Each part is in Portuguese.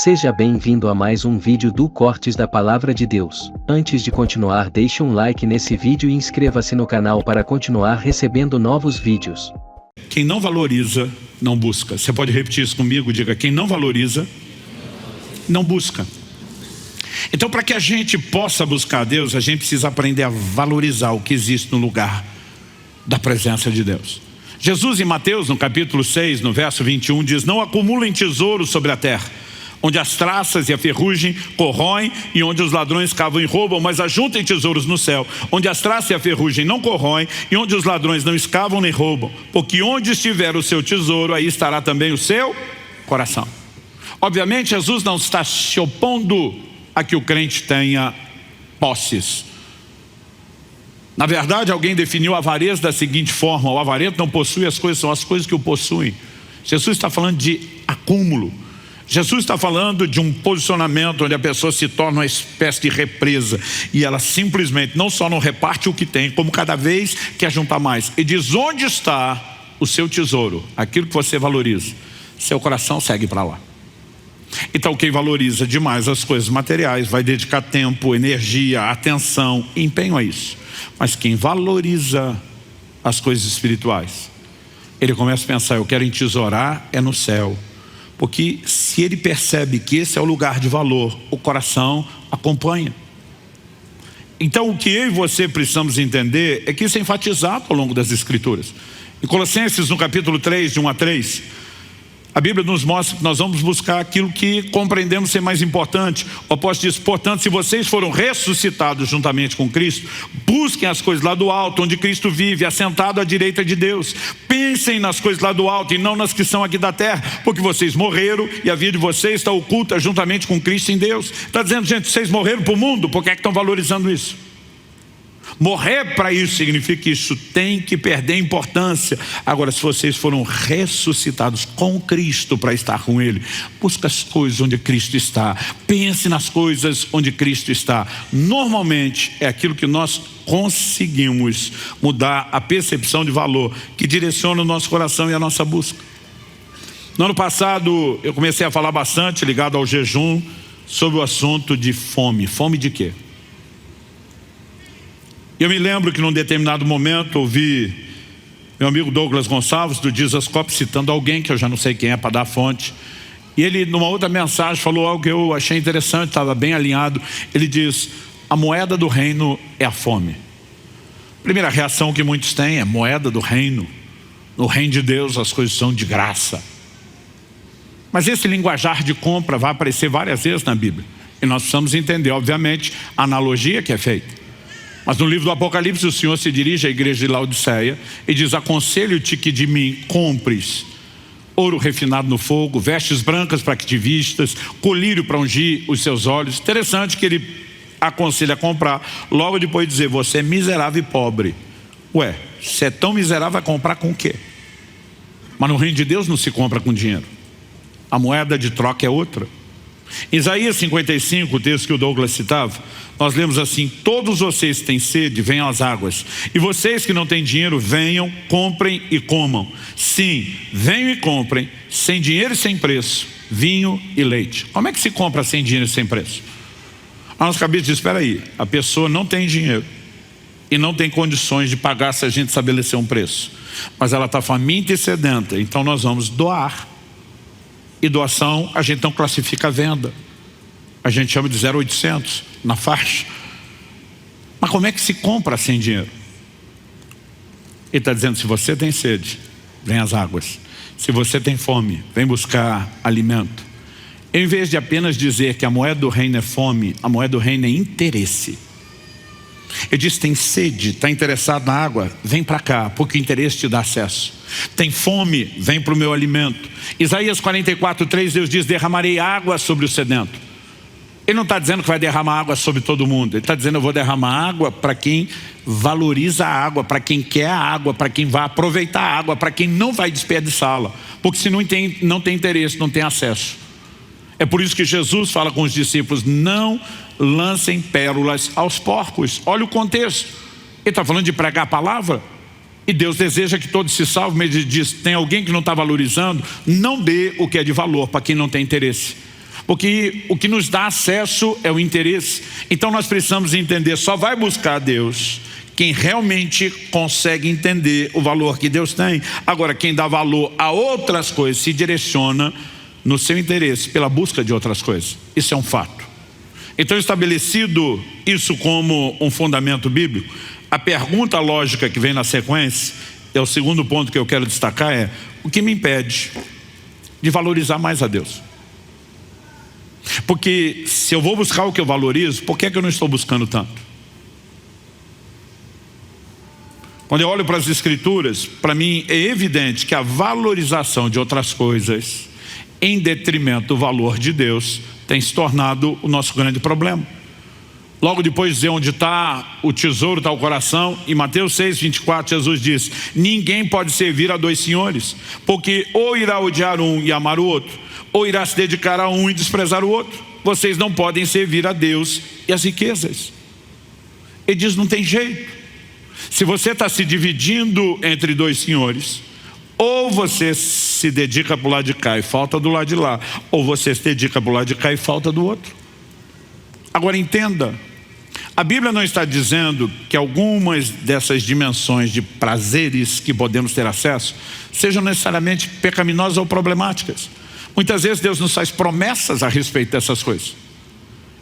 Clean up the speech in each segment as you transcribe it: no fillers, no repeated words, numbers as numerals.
Seja bem-vindo a mais um vídeo do Cortes da Palavra de Deus. Antes de continuar, deixe um like nesse vídeo e inscreva-se no canal para continuar recebendo novos vídeos. Quem não valoriza, não busca. Você pode repetir isso comigo? Diga, quem não valoriza, não busca. Então, para que a gente possa buscar a Deus, a gente precisa aprender a valorizar o que existe no lugar da presença de Deus. Jesus em Mateus, no capítulo 6, no verso 21, diz: não acumulem tesouros sobre a terra, onde as traças e a ferrugem corroem e onde os ladrões cavam e roubam, mas ajuntem tesouros no céu, onde as traças e a ferrugem não corroem e onde os ladrões não escavam nem roubam, porque onde estiver o seu tesouro, aí estará também o seu coração. Obviamente, Jesus não está se opondo a que o crente tenha posses. Na verdade, alguém definiu a avareza da seguinte forma: o avarento não possui as coisas, são as coisas que o possuem. Jesus está falando de acúmulo. Jesus está falando de um posicionamento onde a pessoa se torna uma espécie de represa e ela simplesmente não só não reparte o que tem, como cada vez quer juntar mais. E diz: onde está o seu tesouro, aquilo que você valoriza, seu coração segue para lá. Então quem valoriza demais as coisas materiais vai dedicar tempo, energia, atenção, empenho a isso. Mas quem valoriza as coisas espirituais, ele começa a pensar: eu quero entesourar é no céu. Porque se ele percebe que esse é o lugar de valor, o coração acompanha. Então o que eu e você precisamos entender é que isso é enfatizado ao longo das Escrituras. Em Colossenses, no capítulo 3, de 1 a 3, a Bíblia nos mostra que nós vamos buscar aquilo que compreendemos ser mais importante. O apóstolo diz: portanto, se vocês foram ressuscitados juntamente com Cristo, busquem as coisas lá do alto, onde Cristo vive, assentado à direita de Deus. Pensem nas coisas lá do alto e não nas que são aqui da terra, porque vocês morreram e a vida de vocês está oculta juntamente com Cristo em Deus. Está dizendo: gente, vocês morreram para o mundo, por que é que estão valorizando isso? Morrer para isso significa que isso tem que perder importância. Agora, se vocês foram ressuscitados com Cristo para estar com Ele, busca as coisas onde Cristo está. Pense nas coisas onde Cristo está. Normalmente é aquilo que nós conseguimos mudar a percepção de valor, que direciona o nosso coração e a nossa busca. No ano passado eu comecei a falar bastante, ligado ao jejum, sobre o assunto de fome. Fome de quê? Eu me lembro que num determinado momento ouvi meu amigo Douglas Gonçalves do Jesus Cop citando alguém que eu já não sei quem é para dar a fonte. E ele, numa outra mensagem, falou algo que eu achei interessante, estava bem alinhado. Ele diz: a moeda do reino é a fome. Primeira reação que muitos têm é: moeda do reino. No reino de Deus as coisas são de graça. Mas esse linguajar de compra vai aparecer várias vezes na Bíblia. E nós precisamos entender, obviamente, a analogia que é feita. Mas no livro do Apocalipse o Senhor se dirige à igreja de Laodiceia e diz: aconselho-te que de mim compres ouro refinado no fogo, vestes brancas para que te vistas, colírio para ungir os seus olhos. Interessante que ele aconselha a comprar, logo depois de dizer: você é miserável e pobre. Ué, se é tão miserável, vai comprar com o quê? Mas no reino de Deus não se compra com dinheiro. A moeda de troca é outra. Em Isaías 55, o texto que o Douglas citava, nós lemos assim: todos vocês que têm sede, venham às águas, e vocês que não têm dinheiro, venham, comprem e comam. Sim, venham e comprem, sem dinheiro e sem preço, vinho e leite. Como é que se compra sem dinheiro e sem preço? A nossa cabeça diz: espera aí, a pessoa não tem dinheiro e não tem condições de pagar se a gente estabelecer um preço, mas ela está faminta e sedenta, então nós vamos doar. E doação a gente não classifica a venda, a gente chama de 0,800 na faixa. Mas como é que se compra sem dinheiro? Ele está dizendo: se você tem sede, vem às águas. Se você tem fome, vem buscar alimento. Em vez de apenas dizer que a moeda do reino é fome, a moeda do reino é interesse. Ele diz: tem sede, está interessado na água, vem para cá, porque o interesse te dá acesso. Tem fome, vem para o meu alimento. Isaías 44:3, Deus diz: derramarei água sobre o sedento. Ele não está dizendo que vai derramar água sobre todo mundo. Ele está dizendo: eu vou derramar água para quem valoriza a água, para quem quer a água, para quem vai aproveitar a água, para quem não vai desperdiçá-la. Porque se não tem interesse, não tem acesso. É por isso que Jesus fala com os discípulos: não lancem pérolas aos porcos. Olha o contexto. Ele está falando de pregar a palavra. E Deus deseja que todos se salvem, mas Ele diz: tem alguém que não está valorizando, não dê o que é de valor para quem não tem interesse. Porque o que nos dá acesso é o interesse. Então nós precisamos entender, só vai buscar a Deus quem realmente consegue entender o valor que Deus tem. Agora, quem dá valor a outras coisas se direciona no seu interesse pela busca de outras coisas. Isso é um fato. Então, estabelecido isso como um fundamento bíblico, a pergunta lógica que vem na sequência, é o segundo ponto que eu quero destacar, é: o que me impede de valorizar mais a Deus? Porque se eu vou buscar o que eu valorizo, por que é que eu não estou buscando tanto? Quando eu olho para as Escrituras, para mim é evidente que a valorização de outras coisas em detrimento do valor de Deus tem se tornado o nosso grande problema. Logo depois de dizer onde está o tesouro, está o coração, em Mateus 6:24, Jesus diz: ninguém pode servir a dois senhores, porque ou irá odiar um e amar o outro, ou irá se dedicar a um e desprezar o outro. Vocês não podem servir a Deus e as riquezas. Ele diz: não tem jeito. Se você está se dividindo entre dois senhores, ou você se dedica para o lado de cá e falta do lado de lá, ou você se dedica para o lado de cá e falta do outro. Agora entenda, a Bíblia não está dizendo que algumas dessas dimensões de prazeres que podemos ter acesso sejam necessariamente pecaminosas ou problemáticas. Muitas vezes Deus nos faz promessas a respeito dessas coisas.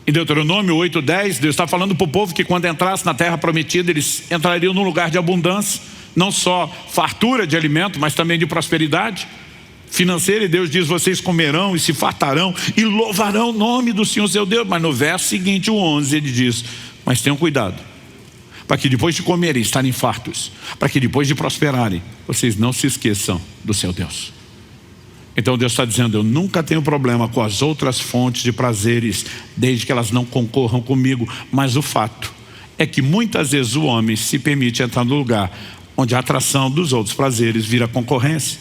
Em Deuteronômio 8:10, Deus está falando para o povo que quando entrasse na terra prometida, eles entrariam num lugar de abundância, não só fartura de alimento, mas também de prosperidade financeira. E Deus diz: vocês comerão e se fartarão e louvarão o nome do Senhor seu Deus. Mas no verso seguinte, o 11, ele diz: mas tenham cuidado, para que depois de comerem, estarem fartos, para que depois de prosperarem, vocês não se esqueçam do seu Deus. Então Deus está dizendo: eu nunca tenho problema com as outras fontes de prazeres, desde que elas não concorram comigo. Mas o fato é que muitas vezes o homem se permite entrar no lugar onde a atração dos outros prazeres vira concorrência.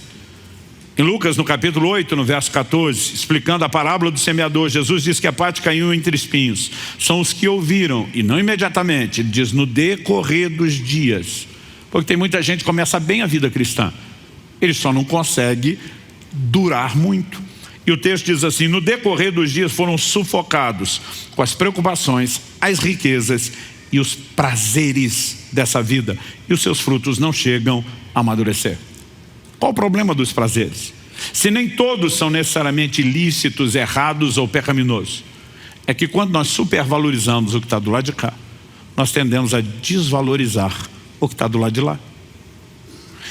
Em Lucas, no capítulo 8, no verso 14, explicando a parábola do semeador, Jesus diz que a parte caiu entre espinhos. São os que ouviram, e não imediatamente. Ele diz: no decorrer dos dias. Porque tem muita gente que começa bem a vida cristã, ele só não consegue durar muito. E o texto diz assim: no decorrer dos dias foram sufocados com as preocupações, as riquezas e os prazeres dessa vida, e os seus frutos não chegam a amadurecer. Qual o problema dos prazeres? Se nem todos são necessariamente ilícitos, errados ou pecaminosos, é que quando nós supervalorizamos o que está do lado de cá, nós tendemos a desvalorizar o que está do lado de lá.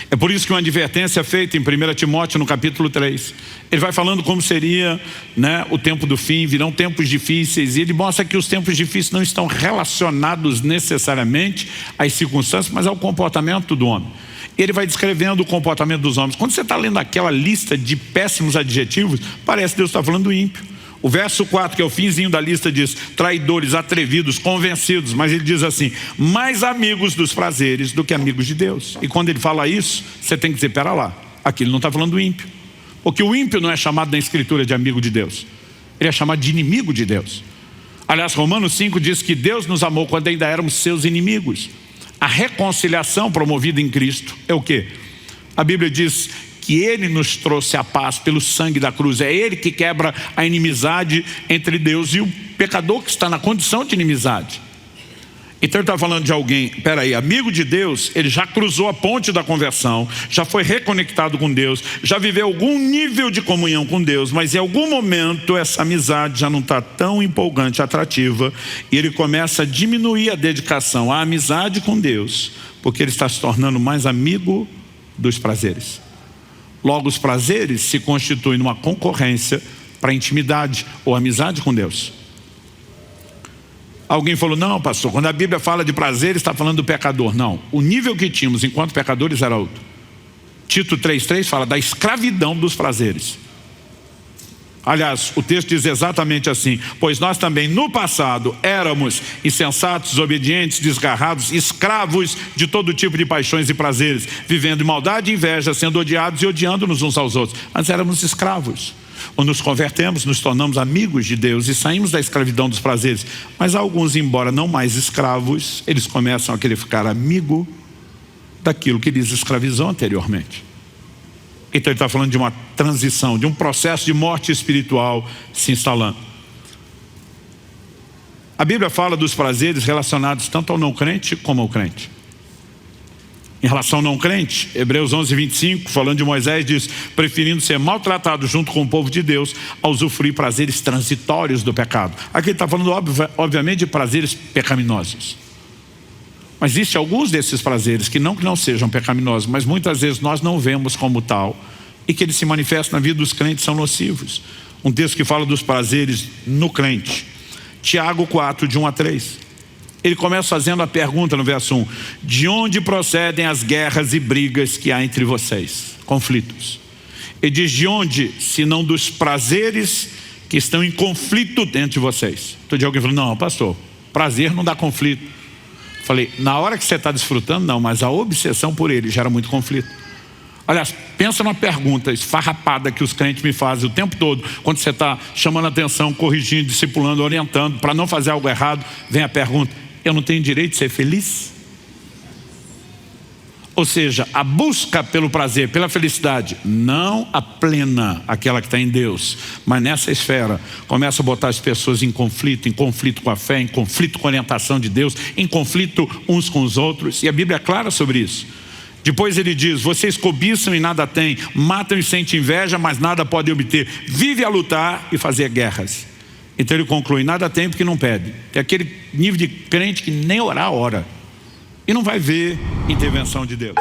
É por isso que uma advertência é feita em 1 Timóteo no capítulo 3. Ele vai falando como seria, o tempo do fim, virão tempos difíceis, e ele mostra que os tempos difíceis não estão relacionados necessariamente às circunstâncias, mas ao comportamento do homem. Ele vai descrevendo o comportamento dos homens. Quando você está lendo aquela lista de péssimos adjetivos, parece que Deus está falando do ímpio. O verso 4, que é o finzinho da lista, diz: traidores, atrevidos, convencidos. Mas ele diz assim: mais amigos dos prazeres do que amigos de Deus. E quando ele fala isso, você tem que dizer: pera lá, aqui ele não está falando do ímpio. Porque o ímpio não é chamado na Escritura de amigo de Deus, ele é chamado de inimigo de Deus. Aliás, Romanos 5 diz que Deus nos amou quando ainda éramos seus inimigos. A reconciliação promovida em Cristo é o quê? A Bíblia diz que Ele nos trouxe a paz pelo sangue da cruz. É Ele que quebra a inimizade entre Deus e o pecador que está na condição de inimizade. Então ele está falando de alguém, amigo de Deus, ele já cruzou a ponte da conversão, já foi reconectado com Deus, já viveu algum nível de comunhão com Deus, mas em algum momento essa amizade já não está tão empolgante, atrativa, e ele começa a diminuir a dedicação à amizade com Deus, porque ele está se tornando mais amigo dos prazeres. Logo, os prazeres se constituem numa concorrência para a intimidade ou amizade com Deus. Alguém falou: não, pastor, quando a Bíblia fala de prazeres, está falando do pecador. Não, o nível que tínhamos enquanto pecadores era outro. Tito 3,3 fala da escravidão dos prazeres. Aliás, o texto diz exatamente assim: pois nós também no passado éramos insensatos, desobedientes, desgarrados, escravos de todo tipo de paixões e prazeres, vivendo em maldade e inveja, sendo odiados e odiando-nos uns aos outros. Antes éramos escravos. Quando nos convertemos, nos tornamos amigos de Deus e saímos da escravidão dos prazeres. Mas alguns, embora não mais escravos, eles começam a querer ficar amigo daquilo que lhes escravizou anteriormente. Então ele está falando de uma transição, de um processo de morte espiritual se instalando. A Bíblia fala dos prazeres relacionados tanto ao não crente como ao crente. Em relação ao não crente, Hebreus 11:25, falando de Moisés, diz: preferindo ser maltratado junto com o povo de Deus a usufruir prazeres transitórios do pecado. Aqui ele está falando obviamente de prazeres pecaminosos. Mas existem alguns desses prazeres que não sejam pecaminosos, mas muitas vezes nós não vemos como tal, e que eles se manifestam na vida dos crentes, são nocivos. Um texto que fala dos prazeres no crente, Tiago 4, de 1 a 3. Ele começa fazendo a pergunta no verso 1: de onde procedem as guerras e brigas que há entre vocês? Conflitos. Ele diz: de onde, senão dos prazeres que estão em conflito dentro de vocês? Todo dia alguém falou: não, pastor, prazer não dá conflito. Falei: na hora que você está desfrutando, não, mas a obsessão por ele gera muito conflito. Aliás, pensa numa pergunta esfarrapada que os crentes me fazem o tempo todo. Quando você está chamando a atenção, corrigindo, discipulando, orientando, para não fazer algo errado, vem a pergunta: eu não tenho direito de ser feliz? Ou seja, a busca pelo prazer, pela felicidade, não a plena, aquela que está em Deus, mas nessa esfera, começa a botar as pessoas em conflito com a fé, em conflito com a orientação de Deus, em conflito uns com os outros, e a Bíblia é clara sobre isso. Depois ele diz: vocês cobiçam e nada têm, matam e sentem inveja, mas nada podem obter, vive a lutar e fazer guerras. Então ele conclui: nada tem porque não pede. É aquele nível de crente que nem orar ora e não vai ver intervenção de Deus.